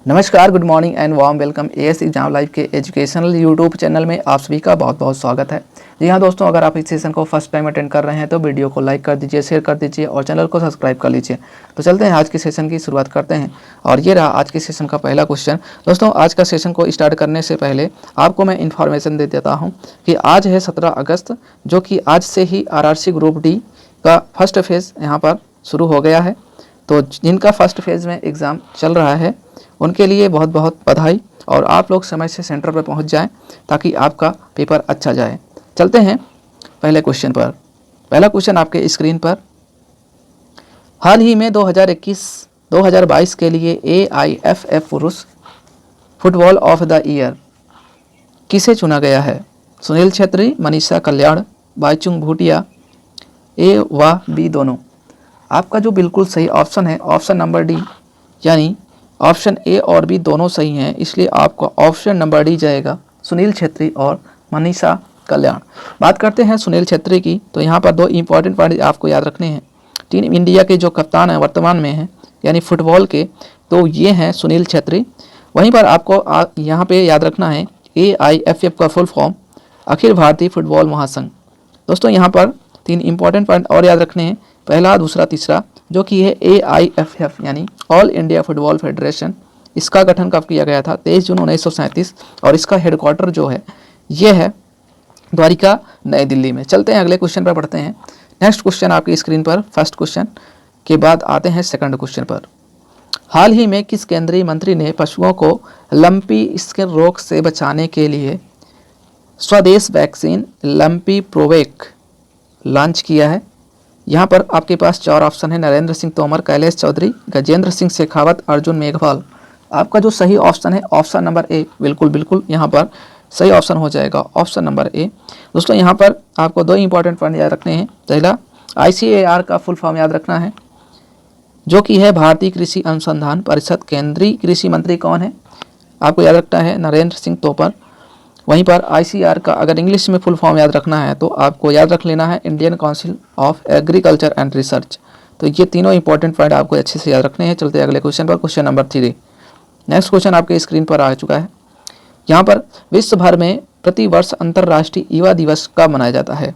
नमस्कार, good morning and warm welcome as exam live के educational YouTube channel में आप सभी का बहुत बहुत स्वागत है। जी हाँ दोस्तों, अगर आप इस सेशन को फर्स्ट टाइम अटेंड कर रहे हैं तो वीडियो को लाइक कर दीजिए, शेयर कर दीजिए और चैनल को सब्सक्राइब कर लीजिए। तो चलते हैं आज के सेशन की शुरुआत करते हैं और ये रहा आज के सेशन का पहला क्वेश्चन। दोस्तों, आज का सेशन को स्टार्ट करने से पहले आपको मैं इन्फॉर्मेशन दे देता हूँ कि आज है 17 अगस्त, जो कि आज से ही RRC ग्रुप डी का फर्स्ट फेज़ यहाँ पर शुरू हो गया है। तो जिनका फर्स्ट फेज़ में एग्ज़ाम चल रहा है उनके लिए बहुत बहुत बधाई और आप लोग समय से सेंटर पर पहुंच जाएं ताकि आपका पेपर अच्छा जाए। चलते हैं पहले क्वेश्चन पर। पहला क्वेश्चन आपके स्क्रीन पर। हाल ही में 2021-2022 के लिए AIFF पुरुष फुटबॉल ऑफ द ईयर किसे चुना गया है? सुनील छेत्री, मनीषा कल्याण, बाईचुंग भूटिया, ए व बी दोनों। आपका जो बिल्कुल सही ऑप्शन है ऑप्शन नंबर डी, यानी ऑप्शन ए और बी दोनों सही हैं, इसलिए आपको ऑप्शन नंबर डी जाएगा, सुनील छेत्री और मनीषा कल्याण। बात करते हैं सुनील छेत्री की, तो यहाँ पर दो इंपॉर्टेंट पॉइंट आपको याद रखने हैं। टीम इंडिया के जो कप्तान हैं वर्तमान में हैं यानी फुटबॉल के, तो ये हैं सुनील छेत्री। वहीं पर आपको यहाँ पे याद रखना है AIFF का full form Akhil Bharatiya football महासंघ। दोस्तों, यहाँ पर तीन इंपॉर्टेंट पॉइंट और याद रखने हैं, पहला, दूसरा, तीसरा, जो कि है AIFF यानी ऑल इंडिया फुटबॉल फेडरेशन। इसका गठन कब किया गया था? 23 जून 1937 और इसका हेडक्वार्टर जो है ये है द्वारिका, नई दिल्ली में। चलते हैं अगले क्वेश्चन पर पढ़ते हैं। नेक्स्ट क्वेश्चन आपकी स्क्रीन पर, फर्स्ट क्वेश्चन के बाद आते हैं सेकंड क्वेश्चन पर। हाल ही में किस केंद्रीय मंत्री ने पशुओं को लंपी स्किन रोग से बचाने के लिए स्वदेश वैक्सीन लंपी प्रोवेक लॉन्च किया है? यहाँ पर आपके पास चार ऑप्शन है, नरेंद्र सिंह तोमर, कैलाश चौधरी, गजेंद्र सिंह शेखावत, अर्जुन मेघवाल। आपका जो सही ऑप्शन है ऑप्शन नंबर ए, बिल्कुल यहाँ पर सही ऑप्शन हो जाएगा, ऑप्शन नंबर ए। दोस्तों, यहाँ पर आपको दो इंपॉर्टेंट पॉइंट याद रखने हैं। पहला, ICAR का फुल फॉर्म याद रखना है, जो कि है भारतीय कृषि अनुसंधान परिषद। केंद्रीय कृषि मंत्री कौन है? आपको याद रखना है नरेंद्र सिंह तोमर। वहीं पर ICAR का अगर इंग्लिश में फुल फॉर्म याद रखना है तो आपको याद रख लेना है Indian council of agriculture and research. तो ये तीनों इंपॉर्टेंट पॉइंट आपको अच्छे से याद रखने हैं। चलते हैं अगले क्वेश्चन पर, क्वेश्चन नंबर 3। नेक्स्ट क्वेश्चन आपके स्क्रीन पर आ चुका है। यहाँ पर विश्व भर में प्रतिवर्ष अंतर्राष्ट्रीय युवा दिवस कब मनाया जाता है?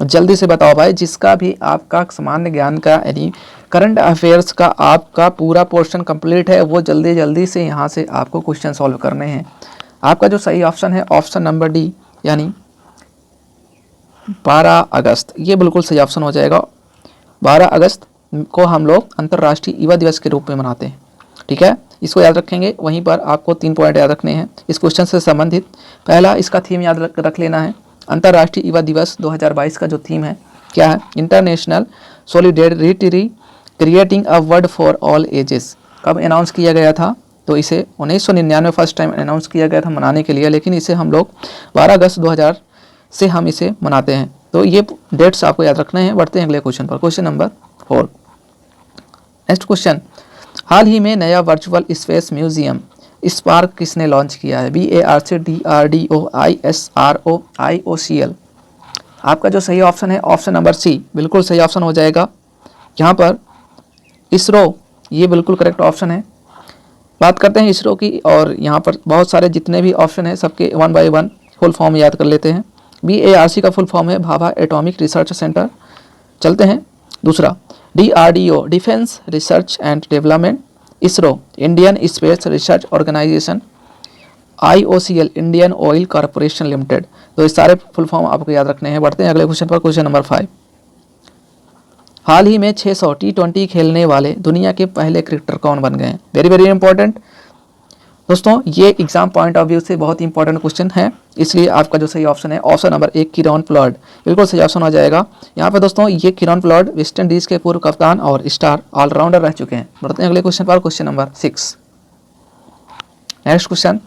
जल्दी से बताओ भाई, जिसका भी आपका सामान्य ज्ञान का यानी करंट अफेयर्स का आपका पूरा पोर्शन कंप्लीट है वो जल्दी से यहाँ से आपको क्वेश्चन सॉल्व करने हैं। आपका जो सही ऑप्शन है ऑप्शन नंबर डी, यानी 12 अगस्त, ये बिल्कुल सही ऑप्शन हो जाएगा। 12 अगस्त को हम लोग अंतर्राष्ट्रीय युवा दिवस के रूप में मनाते हैं, ठीक है, इसको याद रखेंगे। वहीं पर आपको 3 पॉइंट याद रखने हैं इस क्वेश्चन से संबंधित। पहला, इसका थीम याद रख लेना है। अंतर्राष्ट्रीय युवा दिवस 2022 का जो थीम है क्या है? International solidarity creating a world for all ages. कब अनाउंस किया गया था? तो इसे 1999 फर्स्ट टाइम अनाउंस किया गया था मनाने के लिए, लेकिन इसे हम लोग 12 अगस्त 2000 से हम इसे मनाते हैं। तो ये डेट्स आपको याद रखने हैं। बढ़ते हैं अगले क्वेश्चन पर, क्वेश्चन नंबर 4। नेक्स्ट क्वेश्चन, हाल ही में नया वर्चुअल स्पेस म्यूजियम स्पार्क किसने लॉन्च किया है? BARC, DRDO, ISRO, IOCL। आपका जो सही ऑप्शन है ऑप्शन नंबर सी, बिल्कुल सही ऑप्शन हो जाएगा। यहाँ पर इसरो, ये बिल्कुल करेक्ट ऑप्शन है। बात करते हैं इसरो की, और यहाँ पर बहुत सारे जितने भी ऑप्शन हैं सबके 1 बाय 1 फुल फॉर्म याद कर लेते हैं। BARC का फुल फॉर्म है भाभा एटॉमिक रिसर्च सेंटर। चलते हैं दूसरा, DRDO, defence research and development. ISRO, Indian space research organisation. IOCL, Indian oil corporation limited. तो इस सारे फुल फॉर्म आपको याद रखने हैं। बढ़ते हैं अगले क्वेश्चन पर, क्वेश्चन नंबर 5। हाल ही में 600 T20 खेलने वाले दुनिया के पहले क्रिकेटर कौन बन गए हैं? वेरी इंपॉर्टेंट दोस्तों, ये एग्जाम पॉइंट ऑफ व्यू से बहुत ही इंपॉर्टेंट क्वेश्चन है, इसलिए आपका जो सही ऑप्शन है ऑप्शन नंबर 1, किरण पोलार्ड, बिल्कुल सही ऑप्शन हो जाएगा। यहाँ पे दोस्तों ये किरण पोलार्ड वेस्ट इंडीज के पूर्व कप्तान और स्टार ऑलराउंडर रह चुके हैं। बढ़ते हैं अगले क्वेश्चन पर, क्वेश्चन नंबर 6। नेक्स्ट क्वेश्चन,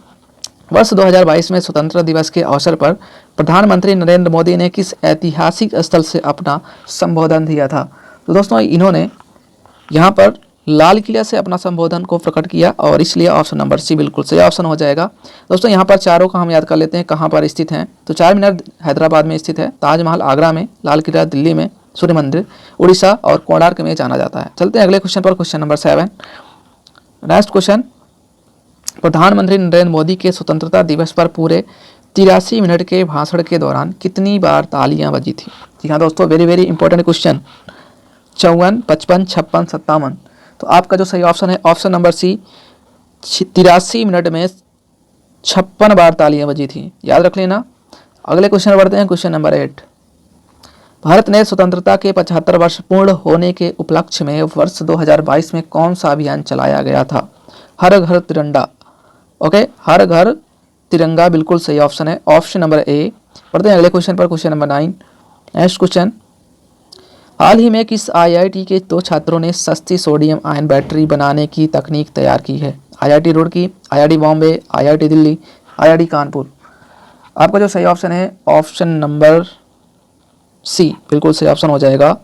वर्ष 2022 में स्वतंत्रता दिवस के अवसर पर प्रधानमंत्री नरेंद्र मोदी ने किस ऐतिहासिक स्थल से अपना संबोधन दिया था? तो दोस्तों, इन्होंने यहाँ पर लाल किला से अपना संबोधन को प्रकट किया और इसलिए ऑप्शन नंबर सी बिल्कुल सही ऑप्शन हो जाएगा। दोस्तों, यहाँ पर चारों का हम याद कर लेते हैं कहाँ पर स्थित हैं। तो चार मीनार हैदराबाद में स्थित है, ताजमहल आगरा में, लाल किला दिल्ली में, सूर्य मंदिर उड़ीसा और कोणार्क में जाना जाता है। चलते हैं अगले क्वेश्चन पर, क्वेश्चन नंबर 7। नेक्स्ट क्वेश्चन, प्रधानमंत्री नरेंद्र मोदी के स्वतंत्रता दिवस पर पूरे 83 मिनट के भाषण के दौरान कितनी बार तालियां बजी थी? जी हाँ दोस्तों, वेरी वेरी इंपॉर्टेंट क्वेश्चन। 54, 55, 56, 57। तो आपका जो सही ऑप्शन है ऑप्शन नंबर सी, 83 मिनट में 56 बार तालियां बजी थी, याद रख लेना। अगले क्वेश्चन बढ़ते हैं, क्वेश्चन नंबर 8। भारत ने स्वतंत्रता के 75 वर्ष पूर्ण होने के उपलक्ष्य में वर्ष 2022 में कौन सा अभियान चलाया गया था? हर घर तिरंगा। ओके, हर घर तिरंगा बिल्कुल सही ऑप्शन है, ऑप्शन नंबर ए। बढ़ते हैं अगले क्वेश्चन पर, क्वेश्चन नंबर 9। नेक्स्ट क्वेश्चन, हाल ही में किस आईआईटी के 2 छात्रों ने सस्ती सोडियम आयन बैटरी बनाने की तकनीक तैयार की है? IIT Roorkee, IIT Bombay, IIT Delhi, IIT Kanpur. आपका जो सही ऑप्शन है ऑप्शन नंबर सी बिल्कुल सही ऑप्शन हो जाएगा,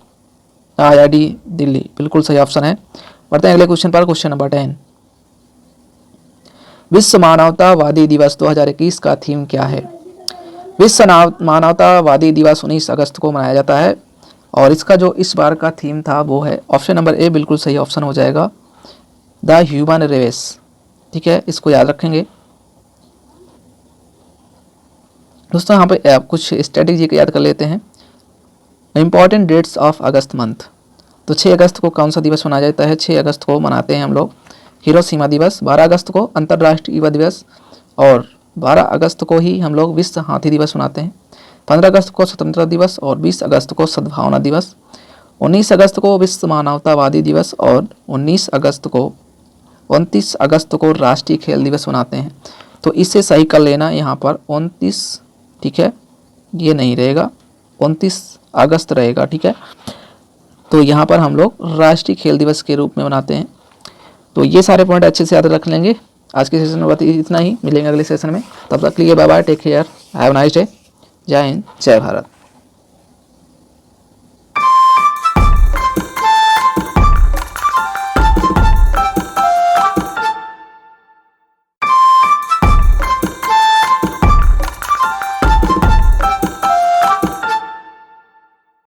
आईआईटी दिल्ली बिल्कुल सही ऑप्शन है। बढ़ते हैं अगले क्वेश्चन पर, क्वेश्चन नंबर 10। विश्व मानवतावादी दिवस 2021 का थीम क्या है? विश्व मानवतावादी दिवस 19 अगस्त को मनाया जाता है और इसका जो इस बार का थीम था वो है ऑप्शन नंबर ए बिल्कुल सही ऑप्शन हो जाएगा, द ह्यूमन रेस। ठीक है, इसको याद रखेंगे दोस्तों। यहाँ पे कुछ स्ट्रेटेजी को याद कर लेते हैं। Important dates of August month. तो 6 अगस्त को कौन सा दिवस मनाया जाता है? 6 अगस्त को मनाते हैं हम लोग हिरोशिमा दिवस, 12 अगस्त को अंतर्राष्ट्रीय युवा दिवस और 12 अगस्त को ही हम लोग विश्व हाथी दिवस मनाते हैं। 15 अगस्त को स्वतंत्रता दिवस और 20 अगस्त को सद्भावना दिवस। 19 अगस्त को विश्व मानवतावादी दिवस और 29 अगस्त को राष्ट्रीय खेल दिवस मनाते हैं। तो इसे सही कर लेना यहाँ पर 29, ठीक है, ये नहीं रहेगा, 29 अगस्त रहेगा। ठीक है, तो यहाँ पर हम लोग राष्ट्रीय खेल दिवस के रूप में मनाते हैं। तो ये सारे पॉइंट अच्छे से याद रख लेंगे। आज के सेशन में बस इतना ही, मिलेंगे अगले सेशन में, तब तक के लिए bye bye, take care, have nice day, जय हिंद, जय भारत।